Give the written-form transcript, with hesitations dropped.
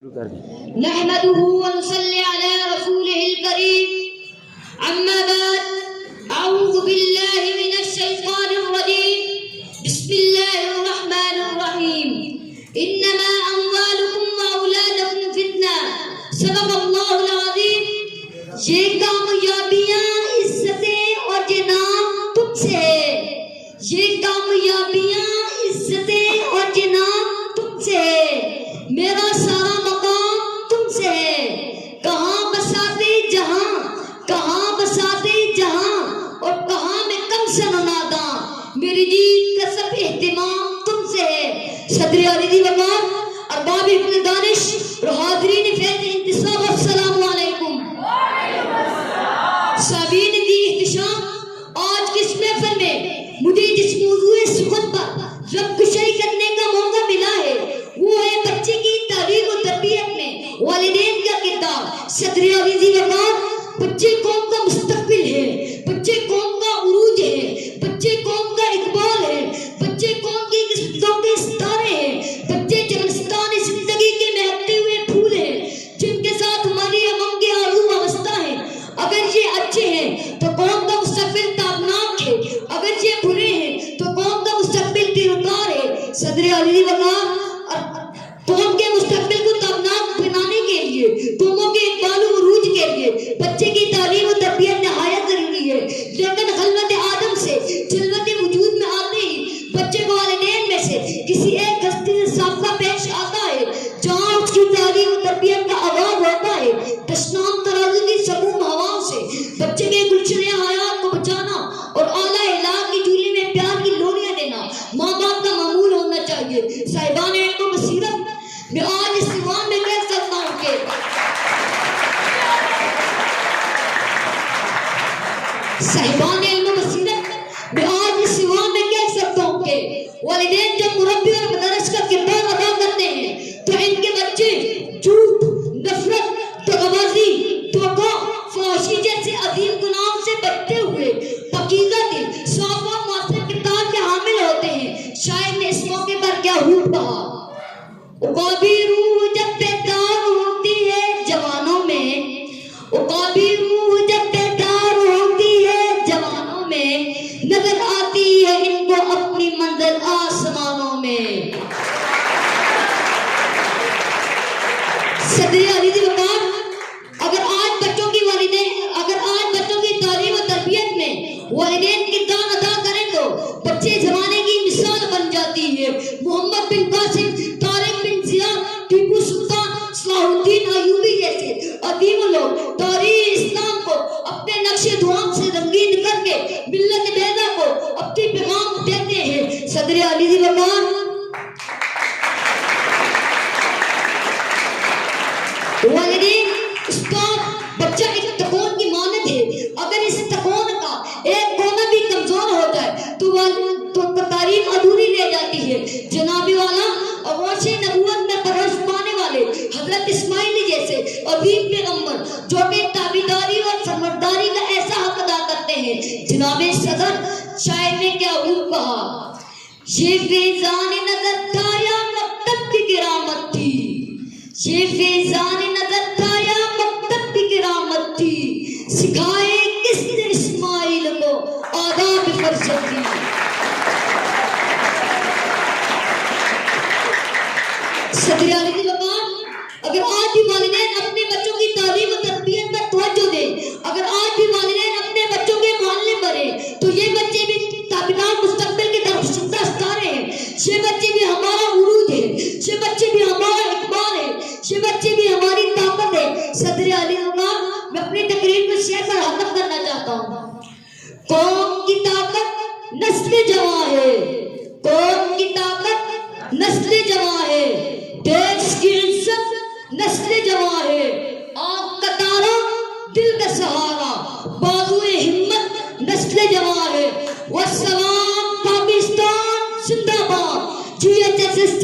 نحمده ونصلي على رسوله الكريم أما بعد أعوذ بالله من الشيطان الرجيم بسم الله الرحمن الرحيم إنما أموالكم وأولادكم فتنة صدق الله العظيم یہ کامیابیاں عزتیں اور جناب تم سے ہے یہ کامیابیاں عزتیں اور جناب تم سے ہے میرا سارا مقام تم سے ہے کہاں بساتے جہاں اور کہاں میں کم سن ناداں میری جیت کا سب اہتمام تم سے ہے صدر علی وقار ارباب ابن دانش اور حاضرین فیض انتصاب السلام علیکم سابین کی احتشام آج کس محفل میں مجھے جس موضوع سخن پر رب کشائی کرنے کا موقع ملا ہے وہ ہے بچے کی تعلیم و تربیت میں والدین کا کردار صدر علی وقار بچے قوم کا مستقبل ہے بچے قوم کا عروج ہے بچے قوم کا اقبال ہے بچے قوم کی قسمتوں کے ستارے ہیں بچے چمنستان زندگی کے مہکتے ہوئے پھول ہیں جن کے ساتھ ہماری امنگ کے آرزو وابستہ ہیں اگر یہ اچھے ہیں تو قوم کا مستقبل تابناک ہے اگر یہ برے ہیں تو قوم کا مستقبل تیرتار ہے صدر علی وقار قوم کے مستقبل کو تابناک بنانے کے لیے قوموں کے اقبال و عروج کے لیے بچے کی تعلیم و تربیت نہایت ضروری ہے لیکن خلوت آدم سے جلوت وجود میں آتے ہی بچے کو والدین میں سے کسی ایک ہستی سے سابقہ پیش آتا ہے جہاں اس کی تعلیم و تربیت کا آغاز ہوتا ہے تشنام ترازو کی سموم ہواؤں سے بچے کے گلشن حیات کو بچانا اور اعلیٰ اخلاق کی جھولی میں پیار کی لوریاں دینا ماں باپ کا معمول ہونا چاہیے صاحبان علم و بصیرت میں آج اس دیوان میں کہہ سکتا ہوں کہ صاحبان علم و بصیرت میں آج اس دیوان میں کہہ سکتا ہوں کہ والدین جب مربی اور مدرس کا کردار ادا کرتے ہیں تو ان کے بچے جھوٹ نفرت دغابازی دھوکہ فحاشی جیسے عظیم گناہوں سے بچتے ہوئے پاکیزہ دل صاف و معصوم کردار کے حامل ہوتے ہیں شاعر نے اس موقع پر کیا خوب کہا عقابی روح جب بیدار ہوتی ہے جوانوں میں عقابی روح جب بیدار ہوتی ہے جوانوں میں نظر آتی ہے ان کو اپنی منزل آسمانوں میں صدر علی وقار اگر آج بچوں کی تعلیم و تربیت میں والدین کردار ادا کریں تو بچے زمانے کی مثال بن جاتی ہے محمد بن قاسم طارق بن زیاد ٹیپو سلطان صلاح الدین ایوبی جیسے عظیم لوگ تاریخ اسلام کو اپنے نقش دھوام سے رنگین کر کے ملت بیضا کو اپنی پیغام دیتے ہیں صدر علی وقار والدین استاد بچہ ایک تکون کی مانند ہے اگر اس تکون کا ایک کونا بھی کمزور ہو جائے تو تعلیم ادھوری رہ جاتی ہے جنابی والا عواش نبوت میں پرورش پانے والے حضرت اسماعیل جیسے عظیم پیغمبر جو کہ تابعداری اور فرمانبرداری کا ایسا حق ادا کرتے ہیں جناب صدر شاعر نے کیا خوب کہا یہ فیضان نظر تھا یا مکتب کی کرامت تھی یہ فیضان نظر تھا یا مکتب کی کرامت تھی سکھائے کس نے اسماعیل کو آداب فرزندی صدر علی وقار اگر آج بھی والدین اپنے بچوں کی تعلیم و تربیت پر توجہ دیں اگر آج بھی والدین اپنے بچوں کے محلے بھریں تو یہ بچے بھی تابناک مستقبل کے درشدہ ستارے ہیں یہ بچے بھی ہمارا عروج ہے یہ بچے بھی ہمارا اقبال ہے یہ بچے بھی ہماری طاقت ہے صدر علی وقار میں اپنی تقریر کو شیئر پر ختم کرنا چاہتا ہوں قوم کی طاقت نسل جوان ہے قوم کی طاقت نسل جوان ہے دیش کی عزت نسل جوان ہے آنکھ کا تارا دل کا سہارا بازوئے ہمت نسل جوان ہے والسلام پاکستان زندہ باد جی ایچ ایس ایس